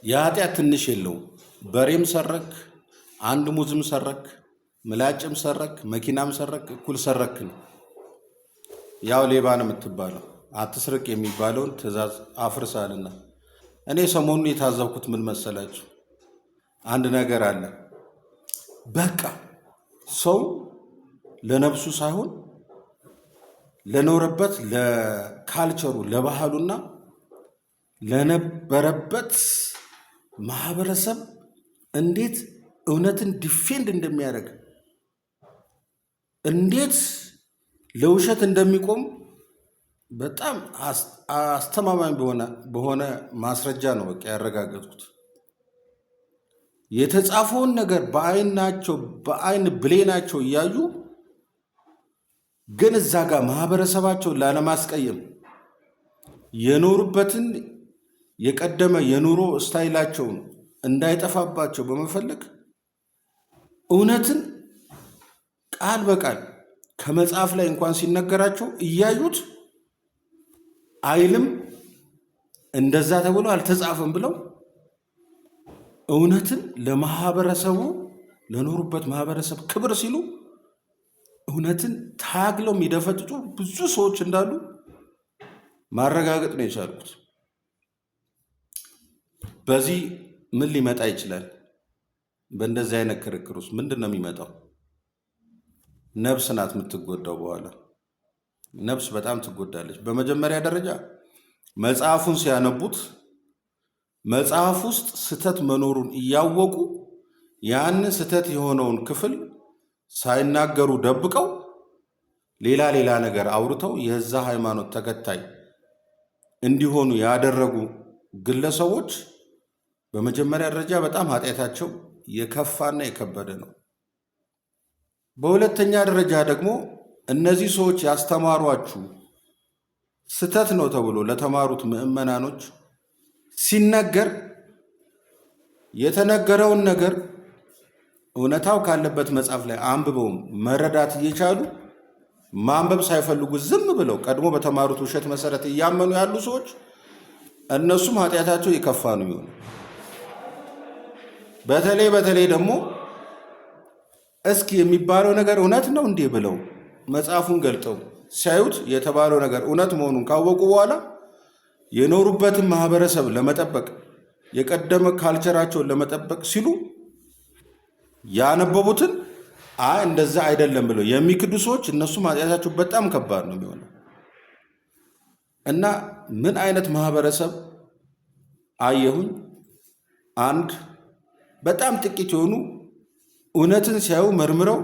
የኃጢአት ትንሽ የለውም። በሬም ሰረክ፣ አንድ ሙዝም ሰረክ፣ ምላጭም ሰረክ፣ መኪናም ሰረክ፣ እኩል ሰረክ ነው። ያው ሌባ ነው የምትባለው። አትስርቅ የሚባለውን ትእዛዝ አፍርሳልና። እኔ ሰሞኑን የታዘብኩት ምን መሰላችሁ? አንድ ነገር አለ። በቃ ሰው ለነፍሱ ሳይሆን ለኖረበት ለካልቸሩ ለባህሉና ለነበረበት ማህበረሰብ እንዴት እውነትን ዲፌንድ እንደሚያደርግ እንዴት ለውሸት እንደሚቆም በጣም አስተማማኝ በሆነ ማስረጃ ነው በቃ ያረጋገጥኩት። የተጻፈውን ነገር በአይን ብሌናቸው እያዩ ግን እዛ ጋር ማህበረሰባቸውን ላለማስቀየም የኖሩበትን የቀደመ የኑሮ ስታይላቸውን እንዳይጠፋባቸው በመፈለግ እውነትን ቃል በቃል ከመጽሐፍ ላይ እንኳን ሲነገራቸው እያዩት አይልም እንደዛ ተብሎ አልተጻፈም ብለው እውነትን ለማህበረሰቡ ለኖሩበት ማህበረሰብ ክብር ሲሉ እውነትን ታግለው የሚደፈጥጡ ብዙ ሰዎች እንዳሉ ማረጋገጥ ነው የቻልኩት። በዚህ ምን ሊመጣ ይችላል? በእንደዚህ አይነት ክርክር ውስጥ ምንድን ነው የሚመጣው? ነፍስ ናት የምትጎዳው። በኋላ ነፍስ በጣም ትጎዳለች። በመጀመሪያ ደረጃ መጽሐፉን ሲያነቡት መጽሐፍ ውስጥ ስህተት መኖሩን እያወቁ ያን ስህተት የሆነውን ክፍል ሳይናገሩ ደብቀው ሌላ ነገር አውርተው የዛ ሃይማኖት ተከታይ እንዲሆኑ ያደረጉ ግለሰቦች በመጀመሪያ ደረጃ በጣም ኃጢአታቸው የከፋና የከበደ ነው። በሁለተኛ ደረጃ ደግሞ እነዚህ ሰዎች ያስተማሯችሁ ስህተት ነው ተብሎ ለተማሩት ምዕመናኖች ሲነገር የተነገረውን ነገር እውነታው ካለበት መጽሐፍ ላይ አንብበው መረዳት እየቻሉ ማንበብ ሳይፈልጉ ዝም ብለው ቀድሞ በተማሩት ውሸት መሰረት እያመኑ ያሉ ሰዎች እነሱም ኃጢአታቸው የከፋ ነው የሚሆነው። በተለይ ደግሞ እስኪ የሚባለው ነገር እውነት ነው እንዴ ብለው መጽሐፉን ገልጠው ሲያዩት የተባለው ነገር እውነት መሆኑን ካወቁ በኋላ የኖሩበትን ማህበረሰብ ለመጠበቅ የቀደመ ካልቸራቸውን ለመጠበቅ ሲሉ ያነበቡትን እንደዛ አይደለም ብለው የሚክዱ ሰዎች እነሱም ኃጢአታቸው በጣም ከባድ ነው የሚሆነው። እና ምን አይነት ማህበረሰብ አየሁኝ? አንድ በጣም ጥቂት የሆኑ እውነትን ሲያዩ መርምረው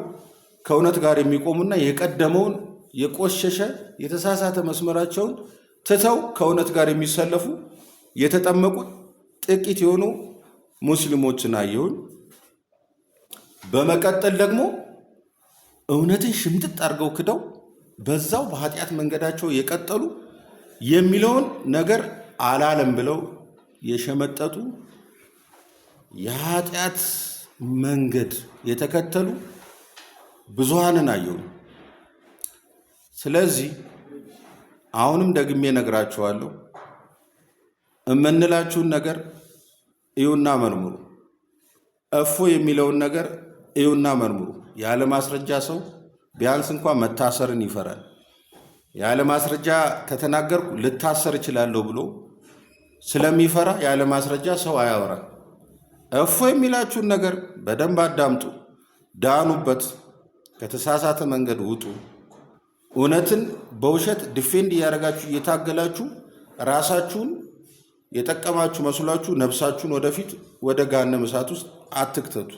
ከእውነት ጋር የሚቆሙና የቀደመውን የቆሸሸ የተሳሳተ መስመራቸውን ትተው ከእውነት ጋር የሚሰለፉ የተጠመቁ ጥቂት የሆኑ ሙስሊሞችን አየሁኝ። በመቀጠል ደግሞ እውነትን ሽምጥጥ አድርገው ክደው በዛው በኃጢአት መንገዳቸው የቀጠሉ የሚለውን ነገር አላለም ብለው የሸመጠጡ የኃጢአት መንገድ የተከተሉ ብዙሃንን አየሁኝ። ስለዚህ አሁንም ደግሜ ነግራችኋለሁ፣ እምንላችሁን ነገር እዩና መርምሩ። እፎ የሚለውን ነገር እዩና መርምሩ። ያለ ማስረጃ ሰው ቢያንስ እንኳን መታሰርን ይፈራል። ያለ ማስረጃ ከተናገርኩ ልታሰር እችላለሁ ብሎ ስለሚፈራ ያለ ማስረጃ ሰው አያወራም። እፎ የሚላችሁን ነገር በደንብ አዳምጡ፣ ዳኑበት፣ ከተሳሳተ መንገድ ውጡ። እውነትን በውሸት ዲፌንድ እያደረጋችሁ እየታገላችሁ ራሳችሁን የጠቀማችሁ መስሏችሁ ነፍሳችሁን ወደፊት ወደ ገሃነመ እሳት ውስጥ አትክተቱ።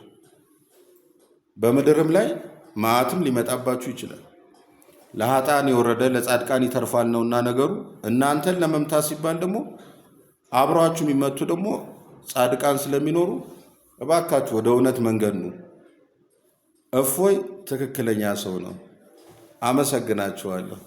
በምድርም ላይ መዓትም ሊመጣባችሁ ይችላል። ለኃጥአን የወረደ ለጻድቃን ይተርፋል ነውና ነገሩ። እናንተን ለመምታት ሲባል ደግሞ አብሯችሁ የሚመቱ ደግሞ ጻድቃን ስለሚኖሩ እባካችሁ ወደ እውነት መንገድ ነው። እፎይ ትክክለኛ ሰው ነው። አመሰግናችኋለሁ።